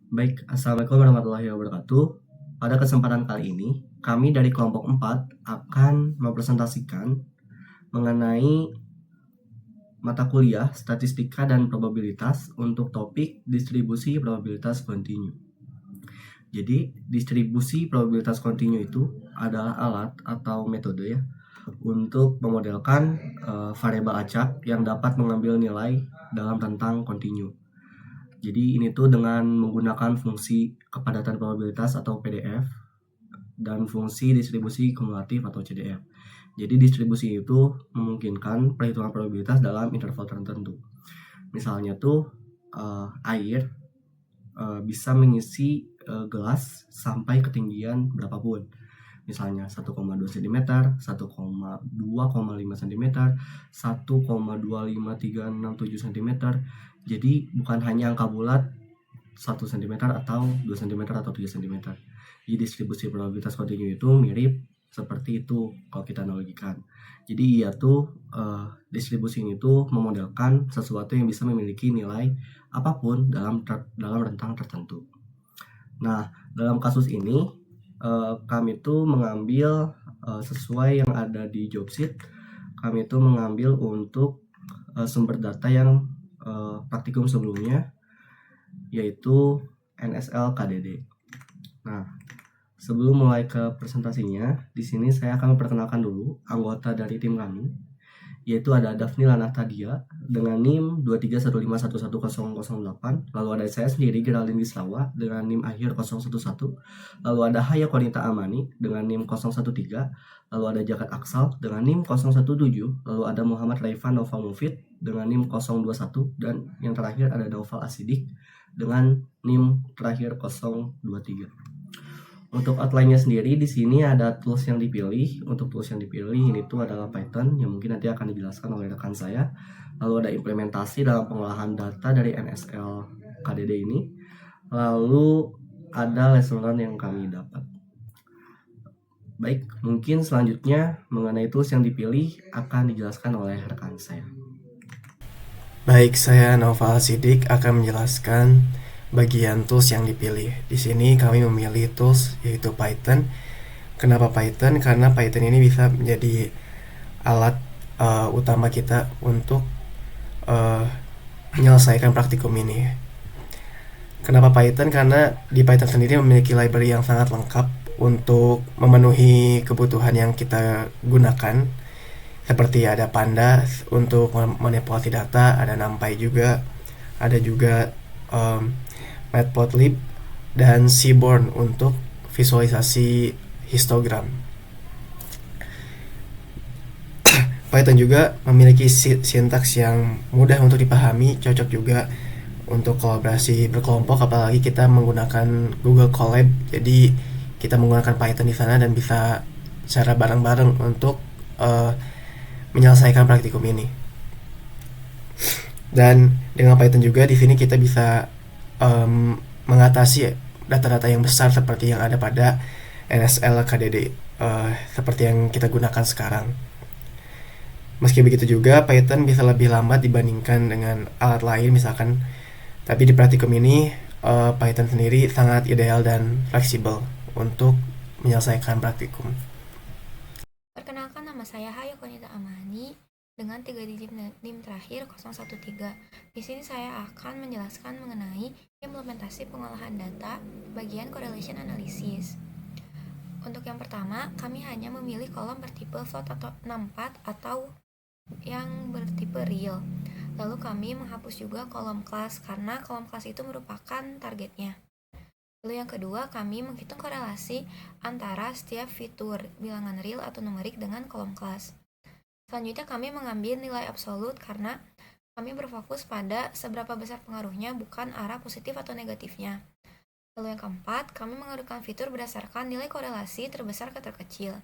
Baik, Assalamualaikum warahmatullahi wabarakatuh. Pada kesempatan kali ini, kami dari kelompok 4 akan mempresentasikan mengenai mata kuliah Statistika dan Probabilitas untuk topik distribusi probabilitas kontinu. Jadi, distribusi probabilitas kontinu itu adalah alat atau metode ya untuk memodelkan variabel acak yang dapat mengambil nilai dalam rentang kontinu. Jadi ini tuh dengan menggunakan fungsi kepadatan probabilitas atau PDF dan fungsi distribusi kumulatif atau CDF. Jadi distribusi itu memungkinkan perhitungan probabilitas dalam interval tertentu. Misalnya tuh air bisa mengisi gelas sampai ketinggian berapapun. Misalnya 1,2 cm, 1,2,5 cm, 1,25367 cm. Jadi bukan hanya angka bulat 1 cm atau 2 cm atau 3 cm. Jadi distribusi probabilitas kontinu itu mirip seperti itu kalau kita analogikan. Jadi ia tuh distribusi ini tuh memodelkan sesuatu yang bisa memiliki nilai apapun dalam rentang tertentu. Nah, dalam kasus ini kami tuh mengambil sesuai yang ada di job sheet, kami tuh mengambil untuk sumber data yang praktikum sebelumnya, yaitu NSL KDD. Nah, sebelum mulai ke presentasinya, di sini saya akan memperkenalkan dulu anggota dari tim kami, yaitu ada Daphne Lanahtadia dengan NIM 231511008, lalu ada saya sendiri Geraldine Wisrawa dengan NIM akhir 011, lalu ada Haya Konita Amani dengan NIM 013, lalu ada Jagat Aksal dengan NIM 017, lalu ada Muhammad Raifan Nova Mufid dengan NIM 021, dan yang terakhir ada Naufal Asidik dengan NIM terakhir 023. Untuk outline-nya sendiri di sini ada tools yang dipilih. Untuk tools yang dipilih ini tuh adalah Python yang mungkin nanti akan dijelaskan oleh rekan saya. Lalu ada implementasi dalam pengolahan data dari NSL KDD ini. Lalu ada lesson learn yang kami dapat. Baik, mungkin selanjutnya mengenai tools yang dipilih akan dijelaskan oleh rekan saya. Baik, saya Naufal Sidik akan menjelaskan bagian tools yang dipilih. Di sini kami memilih tools yaitu Python. Kenapa Python? Karena Python ini bisa menjadi alat utama kita untuk menyelesaikan praktikum ini. Kenapa Python? Karena di Python sendiri memiliki library yang sangat lengkap untuk memenuhi kebutuhan yang kita gunakan. Seperti ada Pandas untuk manipulasi data, ada NumPy juga, ada juga Matplotlib dan Seaborn untuk visualisasi histogram. Python juga memiliki sintaks yang mudah untuk dipahami, cocok juga untuk kolaborasi berkelompok, apalagi kita menggunakan Google Colab. Jadi kita menggunakan Python di sana dan bisa secara bareng-bareng untuk menyelesaikan praktikum ini. Dan dengan Python juga di sini kita bisa mengatasi data-data yang besar seperti yang ada pada NSL KDD seperti yang kita gunakan sekarang. Meski begitu juga Python bisa lebih lambat dibandingkan dengan alat lain misalkan, tapi di praktikum ini Python sendiri sangat ideal dan fleksibel untuk menyelesaikan praktikum. Perkenalkan, nama saya Haya Konita Amani dengan 3 digit NIM terakhir 013. Di sini saya akan menjelaskan mengenai implementasi pengolahan data bagian correlation analysis. Untuk yang pertama, kami hanya memilih kolom bertipe float atau numPad atau yang bertipe real. Lalu kami menghapus juga kolom kelas karena kolom kelas itu merupakan targetnya. Lalu yang kedua, kami menghitung korelasi antara setiap fitur bilangan real atau numerik dengan kolom kelas. Selanjutnya kami mengambil nilai absolut karena kami berfokus pada seberapa besar pengaruhnya, bukan arah positif atau negatifnya. Lalu yang keempat, kami mengaruhkan fitur berdasarkan nilai korelasi terbesar ke terkecil.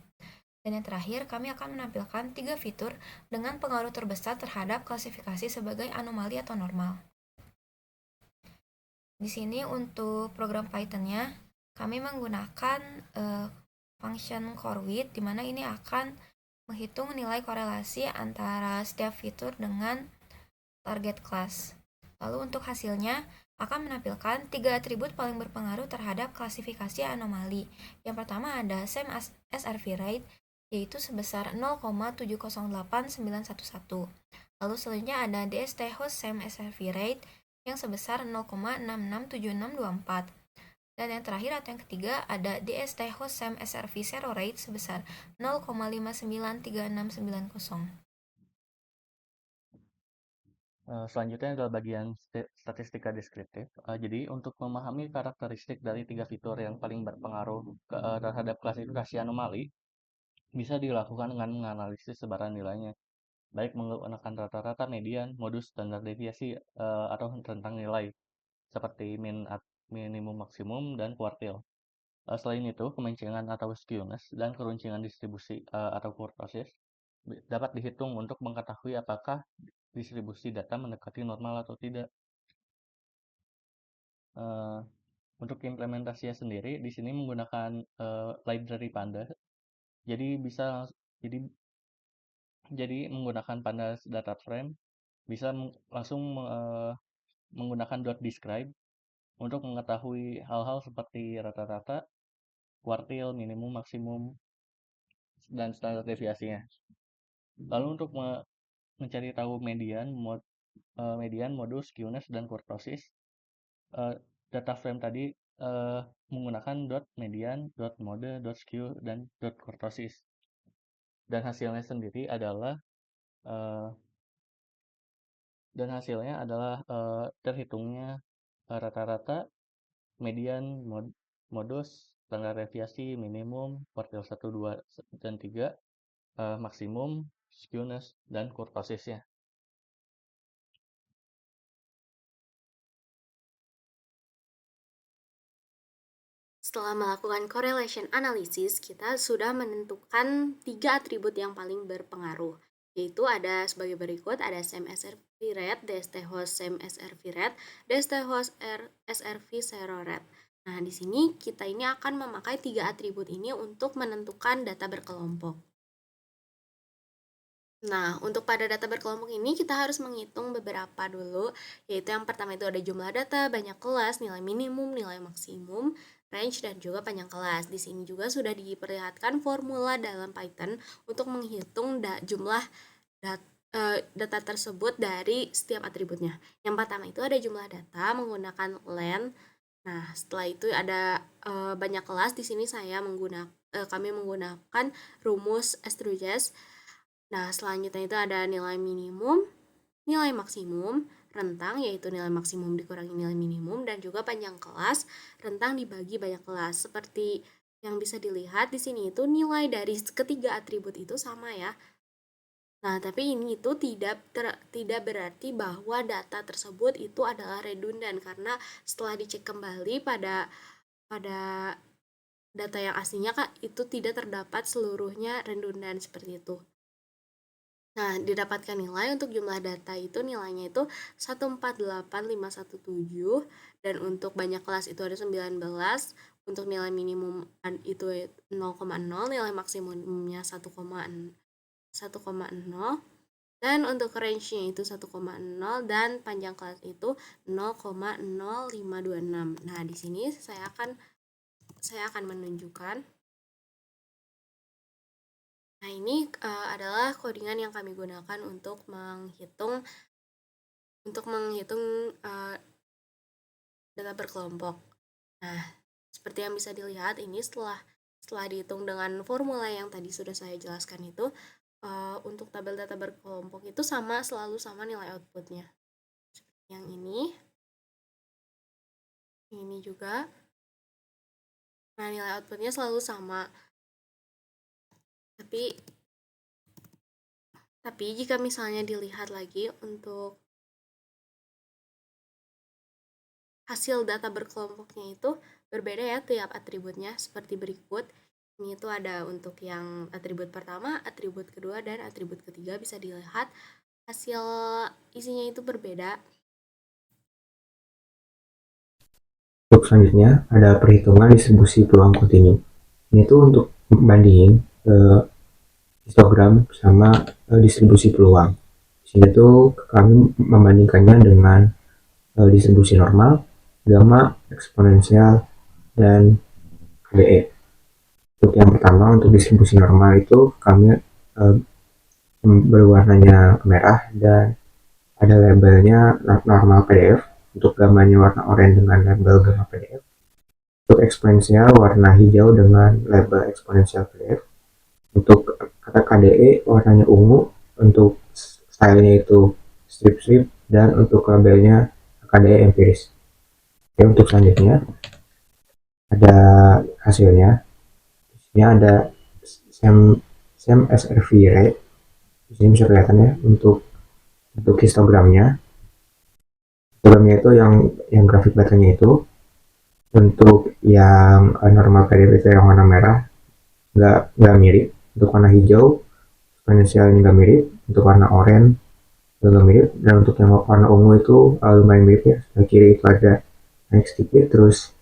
Dan yang terakhir, kami akan menampilkan 3 fitur dengan pengaruh terbesar terhadap klasifikasi sebagai anomali atau normal. Di sini untuk program Python-nya, kami menggunakan function corewidth, di mana ini akan menghitung nilai korelasi antara setiap fitur dengan target class. Lalu untuk hasilnya, akan menampilkan 3 atribut paling berpengaruh terhadap klasifikasi anomali. Yang pertama ada SAM SRV rate, yaitu sebesar 0,708911. Lalu selanjutnya ada DST host SAM SRV rate yang sebesar 0,667624. Dan yang terakhir atau yang ketiga ada DST host SAM SRV zero rate sebesar 0,593690. Selanjutnya adalah bagian statistika deskriptif. Jadi untuk memahami karakteristik dari 3 fitur yang paling berpengaruh terhadap klasifikasi anomali, bisa dilakukan dengan menganalisis sebaran nilainya, baik menggunakan rata-rata, median, modus, standar deviasi, atau rentang nilai, seperti minimum, maksimum, dan kuartil. Selain itu, kemencengan atau skewness dan keruncingan distribusi atau kurtosis dapat dihitung untuk mengetahui apakah distribusi data mendekati normal atau tidak. Untuk implementasinya sendiri, di sini menggunakan library Pandas. Jadi bisa jadi menggunakan Pandas data frame, bisa langsung menggunakan .describe untuk mengetahui hal-hal seperti rata-rata, kuartil, minimum, maksimum, dan standar deviasinya. Lalu untuk mencari tahu median, modus, skewness, dan kurtosis, data frame tadi menggunakan .median, .mode, .skew, dan .kurtosis. Dan hasilnya sendiri adalah terhitungnya rata-rata, median, modus, standar deviasi, minimum, kuartil 1, 2, dan 3, maksimum, skewness, dan kurtosisnya. Setelah melakukan correlation analysis, kita sudah menentukan 3 atribut yang paling berpengaruh, yaitu ada sebagai berikut, ada SAM SRV rate, DST host SAM SRV rate, DST host SRV zero rate. Nah, di sini kita ini akan memakai 3 atribut ini untuk menentukan data berkelompok. Nah, untuk pada data berkelompok ini kita harus menghitung beberapa dulu, yaitu yang pertama itu ada jumlah data, banyak kelas, nilai minimum, nilai maksimum, range, dan juga panjang kelas. Di sini juga sudah diperlihatkan formula dalam Python untuk menghitung jumlah data tersebut dari setiap atributnya. Yang pertama itu ada jumlah data menggunakan len. Nah, setelah itu ada banyak kelas. Di sini kami menggunakan rumus Struges. Nah, selanjutnya itu ada nilai minimum, nilai maksimum, rentang yaitu nilai maksimum dikurangi nilai minimum, dan juga panjang kelas, rentang dibagi banyak kelas. Seperti yang bisa dilihat di sini itu nilai dari ketiga atribut itu sama ya. Nah, tapi ini itu tidak berarti bahwa data tersebut itu adalah redundan, karena setelah dicek kembali pada data yang aslinya itu tidak terdapat seluruhnya redundan seperti itu. Nah, didapatkan nilai untuk jumlah data itu nilainya itu 148517, dan untuk banyak kelas itu ada 19, untuk nilai minimum itu 0,0, nilai maksimumnya 1,0, dan untuk range-nya itu 1,0, dan panjang kelas itu 0,0526. Nah, di sini saya akan menunjukkan. Nah, ini adalah codingan yang kami gunakan untuk menghitung data berkelompok. Nah, seperti yang bisa dilihat ini setelah dihitung dengan formula yang tadi sudah saya jelaskan itu, untuk tabel data berkelompok itu selalu sama nilai outputnya. Seperti yang ini juga. Nah, nilai outputnya selalu sama. Tapi jika misalnya dilihat lagi untuk hasil data berkelompoknya itu berbeda ya tiap atributnya, seperti berikut. Ini itu ada untuk yang atribut pertama, atribut kedua, dan atribut ketiga. Bisa dilihat hasil isinya itu berbeda. Untuk selanjutnya ada perhitungan distribusi peluang kontinu. Ini tuh untuk membandingin histogram sama distribusi peluang. Di sini tuh kami membandingkannya dengan distribusi normal, gamma, eksponensial, dan KDE. Untuk yang pertama, untuk distribusi normal itu kami berwarnanya merah dan ada labelnya normal PDF. Untuk gammanya warna oranye dengan label gamma PDF. Untuk eksponensial warna hijau dengan label eksponensial PDF. Untuk kata KDE warnanya ungu, untuk stylenya itu strip-strip, dan untuk labelnya KDE empiris. Oke, untuk selanjutnya ada hasilnya. Di sini ada SEM SRV rate. Di sini bisa kelihatan ya untuk histogramnya. Histogramnya itu yang grafik batanya itu. Untuk yang normal PDF itu yang warna merah nggak mirip. Untuk warna hijau eksponensialnya nggak mirip. Untuk warna oranye juga mirip, dan untuk yang warna ungu itu lumayan mirip ya. Sebelah kiri itu ada naik sedikit, terus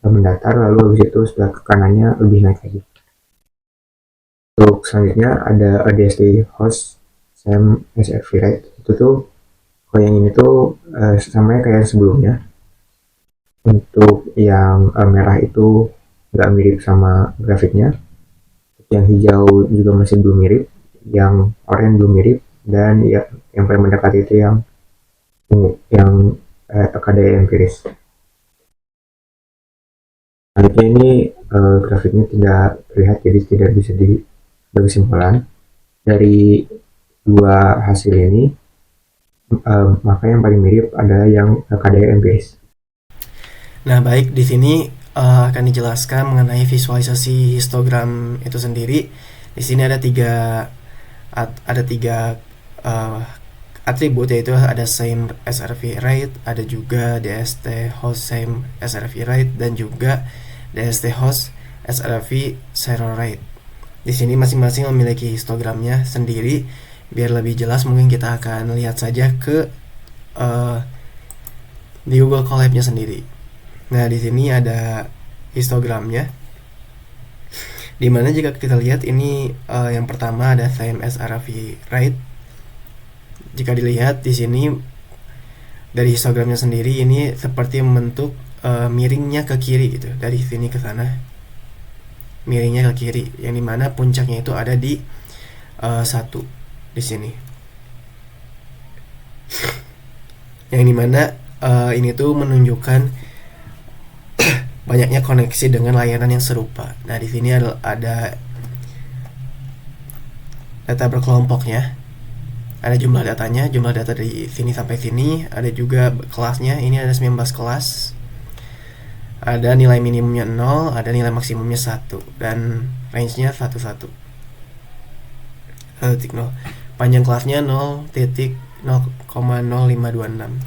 mendatar, lalu habis itu sebelah ke kanannya lebih naik lagi. Untuk selanjutnya ada DST host SEM SRV rate. Itu tuh kalau yang ini tuh sama kayak sebelumnya. Untuk yang merah itu nggak mirip sama grafiknya, yang hijau juga masih belum mirip, yang oranye belum mirip, dan ya yang paling mendekati itu yang ungu, yang KDE empiris. Selanjutnya ini grafiknya tidak terlihat, jadi tidak bisa diambil kesimpulan dari dua hasil ini. Maka yang paling mirip adalah yang KDE empiris. Nah, baik, di sini akan dijelaskan mengenai visualisasi histogram itu sendiri. Di sini ada tiga atribut, yaitu ada same SRV rate, ada juga DST host same SRV rate, dan juga DST host SRV zero rate. Di sini masing-masing memiliki histogramnya sendiri. Biar lebih jelas, mungkin kita akan lihat saja ke di Google Colab-nya sendiri. Nah, di sini ada histogramnya. Dimana jika kita lihat ini yang pertama ada same SRV rate. Jika dilihat di sini dari histogramnya sendiri, ini seperti membentuk miringnya ke kiri gitu, dari sini ke sana miringnya ke kiri, yang dimana puncaknya itu ada di 1 di sini, yang dimana ini tuh menunjukkan banyaknya koneksi dengan layanan yang serupa. Nah, di sini ada data berkelompoknya, ada jumlah datanya, jumlah data dari sini sampai sini, ada juga kelasnya. Ini ada 19 kelas, ada nilai minimumnya 0, ada nilai maksimumnya 1, dan range-nya 1,0. Panjang kelasnya 0,0526.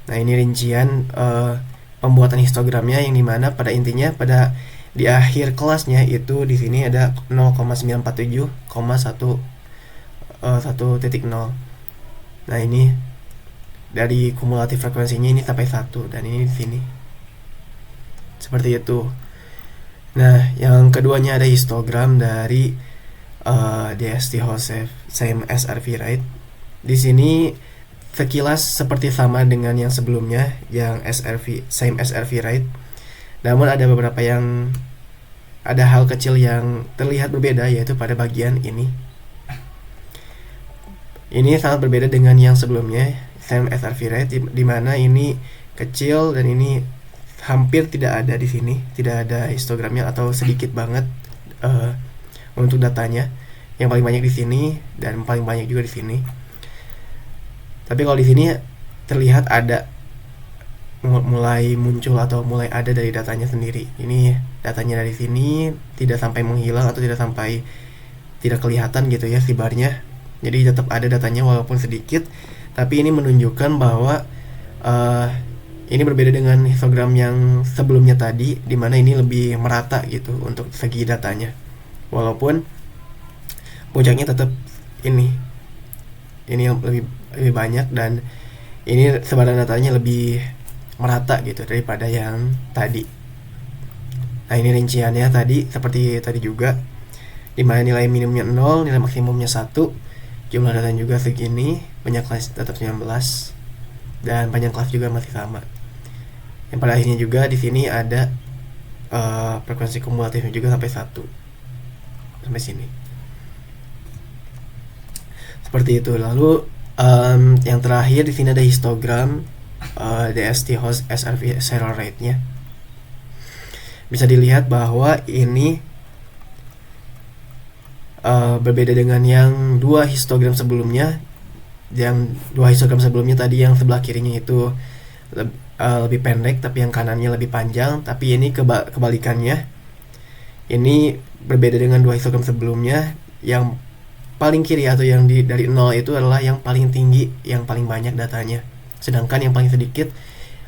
Nah, ini rincian pembuatan histogramnya, yang dimana pada intinya di akhir kelasnya itu di sini ada 0,947,1,0. Nah, ini dari kumulatif frekuensinya ini sampai 1, dan ini di sini seperti itu. Nah, yang keduanya ada histogram dari DST host same SRV rate. Di sini sekilas seperti sama dengan yang sebelumnya, yang same SRV rate. Namun ada beberapa hal kecil yang terlihat berbeda, yaitu pada bagian ini. Ini sangat berbeda dengan yang sebelumnya, same SRV rate, di mana ini kecil dan ini hampir tidak ada di sini, tidak ada histogramnya atau sedikit banget untuk datanya. Yang paling banyak di sini dan paling banyak juga di sini. Tapi kalau di sini terlihat ada mulai muncul atau mulai ada dari datanya sendiri. Ini datanya dari sini tidak sampai menghilang atau tidak sampai tidak kelihatan gitu ya si barnya. Jadi tetap ada datanya walaupun sedikit. Tapi ini menunjukkan bahwa ini berbeda dengan histogram yang sebelumnya tadi, dimana ini lebih merata gitu untuk segi datanya. Walaupun puncaknya tetap ini yang lebih banyak, dan ini sebaran datanya lebih merata gitu daripada yang tadi. Nah, ini rinciannya tadi seperti tadi juga, dimana nilai minimumnya 0, nilai maksimumnya 1, jumlah datanya juga segini, banyak kelas tetap 19. dan panjang kelas juga masih sama. Yang pada akhirnya juga di sini ada frekuensi kumulatifnya juga sampai 1 sampai sini. Seperti itu. Lalu yang terakhir di sini ada histogram DST host SRV error rate-nya. Bisa dilihat bahwa ini berbeda dengan yang dua histogram sebelumnya. Yang dua histogram sebelumnya tadi yang sebelah kirinya itu lebih pendek, tapi yang kanannya lebih panjang. Tapi ini kebalikannya. Ini berbeda dengan dua histogram sebelumnya. Yang paling kiri atau yang dari 0 itu adalah yang paling tinggi, yang paling banyak datanya. Sedangkan yang paling sedikit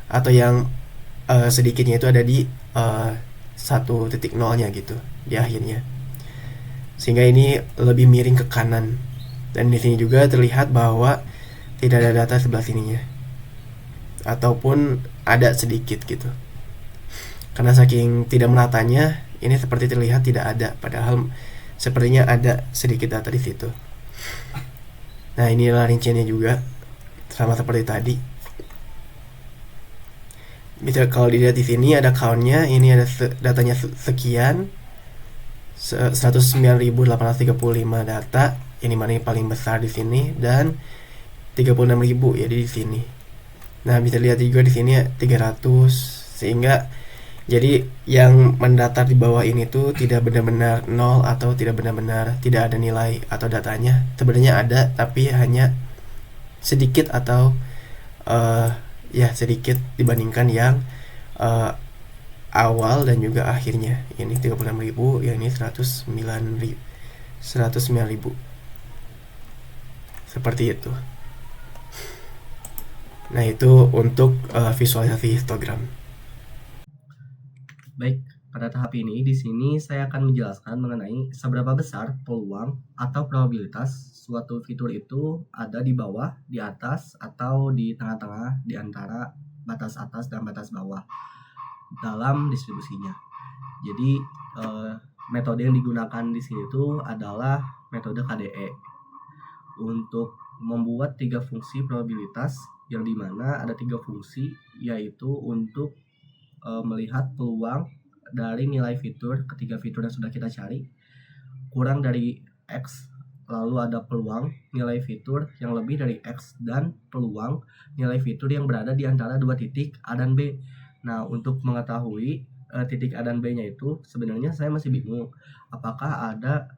atau yang sedikitnya itu ada di 1.0-nya gitu di akhirnya. Sehingga ini lebih miring ke kanan. Dan di sini juga terlihat bahwa tidak ada data sebelah sininya. Ataupun ada sedikit gitu. Karena saking tidak meratanya, ini seperti terlihat tidak ada, padahal sepertinya ada sedikit data di situ. Nah, inilah rinciannya juga sama seperti tadi. Bisa kalau dilihat di sini ada count-nya, ini ada datanya sekian. 109.835 data. Ini mana yang paling besar di sini, dan 36.000 ya di sini. Nah, bisa lihat juga di sini 300, sehingga jadi yang mendatar di bawah ini tuh tidak benar-benar 0 atau tidak benar-benar tidak ada nilai atau datanya. Sebenarnya ada, tapi hanya sedikit atau ya sedikit dibandingkan yang awal dan juga akhirnya. Ini 36.000, yang ini 109.000. Seperti itu. Nah, itu untuk visualisasi histogram. Baik, pada tahap ini di sini saya akan menjelaskan mengenai seberapa besar peluang atau probabilitas suatu fitur itu ada di bawah, di atas, atau di tengah-tengah di antara batas atas dan batas bawah dalam distribusinya. Jadi metode yang digunakan di sini itu adalah metode KDE untuk membuat 3 fungsi probabilitas, yang dimana ada 3 fungsi, yaitu untuk melihat peluang dari nilai fitur ketiga fitur yang sudah kita cari kurang dari X, lalu ada peluang nilai fitur yang lebih dari X, dan peluang nilai fitur yang berada di antara dua titik A dan B. Nah, untuk mengetahui titik A dan B nya itu sebenarnya saya masih bingung apakah ada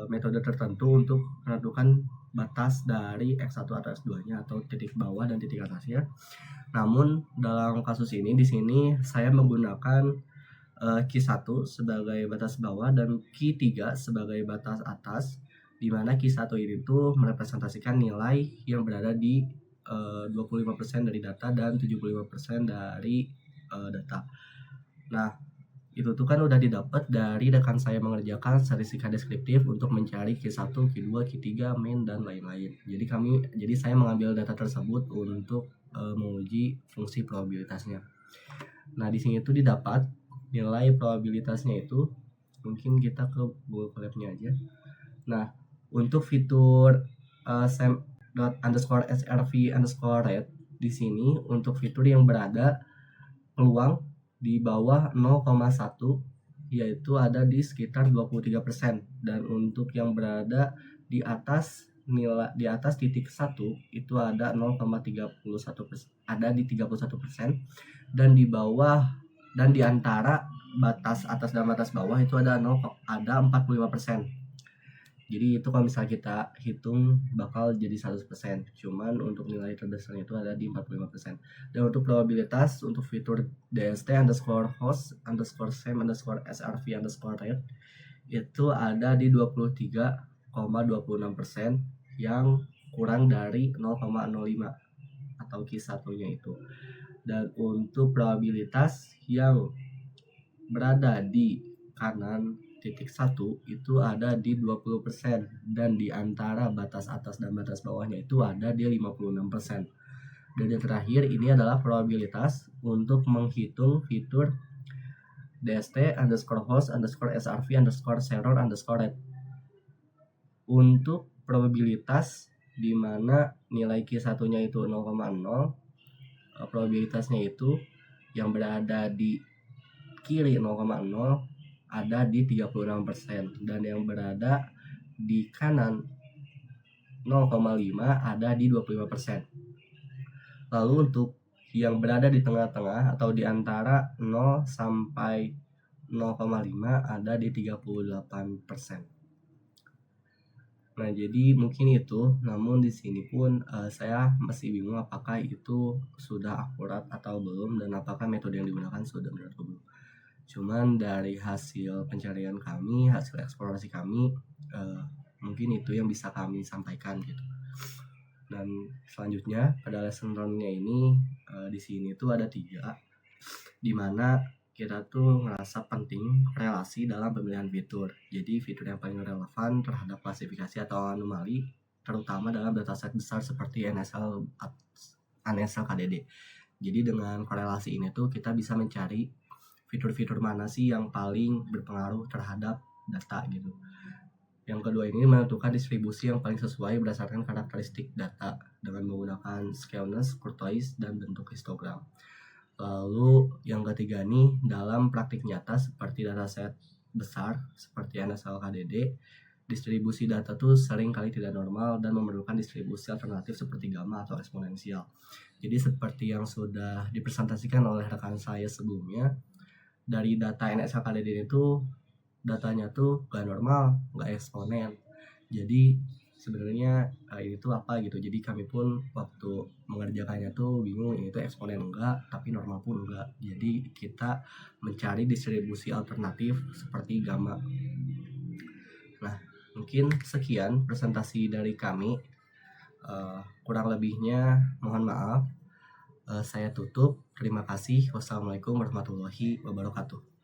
metode tertentu untuk menentukan batas dari X1 atau X2 nya atau titik bawah dan titik atasnya. Namun dalam kasus ini di sini saya menggunakan Q1 sebagai batas bawah dan Q3 sebagai batas atas, di mana Q1 ini tuh merepresentasikan nilai yang berada di 25% dari data dan 75% dari data. Nah, itu tuh kan udah didapat dari rekan saya mengerjakan statistika deskriptif untuk mencari Q1, Q2, Q3, min, dan lain-lain. Jadi saya mengambil data tersebut untuk menguji fungsi probabilitasnya. Nah, di sini tuh didapat nilai probabilitasnya itu, mungkin kita ke Google Colab-nya aja. Nah, untuk fitur sam._srv_rate di sini untuk fitur yang berada peluang di bawah 0,1 yaitu ada di sekitar 23%, dan untuk yang berada di atas titik 1 itu ada 0,31%, ada di 31%, dan di bawah dan di antara batas atas dan batas bawah itu ada 45%. Jadi itu kalau misalnya kita hitung bakal jadi 100%. Cuman untuk nilai terbesarnya itu ada di 45%. Dan untuk probabilitas untuk fitur DST_host_same_srv_rate itu ada di 23,26%, yang kurang dari 0,05 atau Q1-nya itu. Dan untuk probabilitas yang berada di kanan titik 1 itu ada di 20%, dan di antara batas atas dan batas bawahnya itu ada di 56%. Dan yang terakhir ini adalah probabilitas untuk menghitung fitur DST_host_srv_rate. Untuk probabilitas di mana nilai Q1-nya itu 0,0, probabilitasnya itu yang berada di kiri 0,0 ada di 36% dan yang berada di kanan 0,5 ada di 25%. Lalu untuk yang berada di tengah-tengah atau di antara 0 sampai 0,5 ada di 38%. Nah, jadi mungkin itu. Namun di sini pun saya masih bingung apakah itu sudah akurat atau belum dan apakah metode yang digunakan sudah benar atau belum. Cuman dari hasil pencarian kami, hasil eksplorasi kami, mungkin itu yang bisa kami sampaikan gitu. Dan selanjutnya pada lesson learn-nya ini di sini tuh ada 3, dimana kita tuh ngerasa penting relasi dalam pemilihan fitur. Jadi fitur yang paling relevan terhadap klasifikasi atau anomali, terutama dalam dataset besar seperti NSL KDD. Jadi dengan korelasi ini tuh kita bisa mencari fitur-fitur mana sih yang paling berpengaruh terhadap data gitu. Yang kedua ini menentukan distribusi yang paling sesuai berdasarkan karakteristik data dengan menggunakan skewness, kurtois, dan bentuk histogram. Lalu yang ketiga nih, dalam praktik nyata seperti dataset besar seperti NSL KDD, distribusi data tuh sering kali tidak normal dan memerlukan distribusi alternatif seperti gamma atau eksponensial. Jadi seperti yang sudah dipresentasikan oleh rekan saya sebelumnya, dari data NSL KDD itu datanya tuh gak normal, gak eksponen. Jadi sebenarnya ini tuh apa gitu. Jadi kami pun waktu mengerjakannya tuh bingung, ini tuh eksponen enggak, tapi normal pun enggak. Jadi kita mencari distribusi alternatif seperti gamma. Nah, mungkin sekian presentasi dari kami. Kurang lebihnya mohon maaf. Saya tutup. Terima kasih. Wassalamualaikum warahmatullahi wabarakatuh.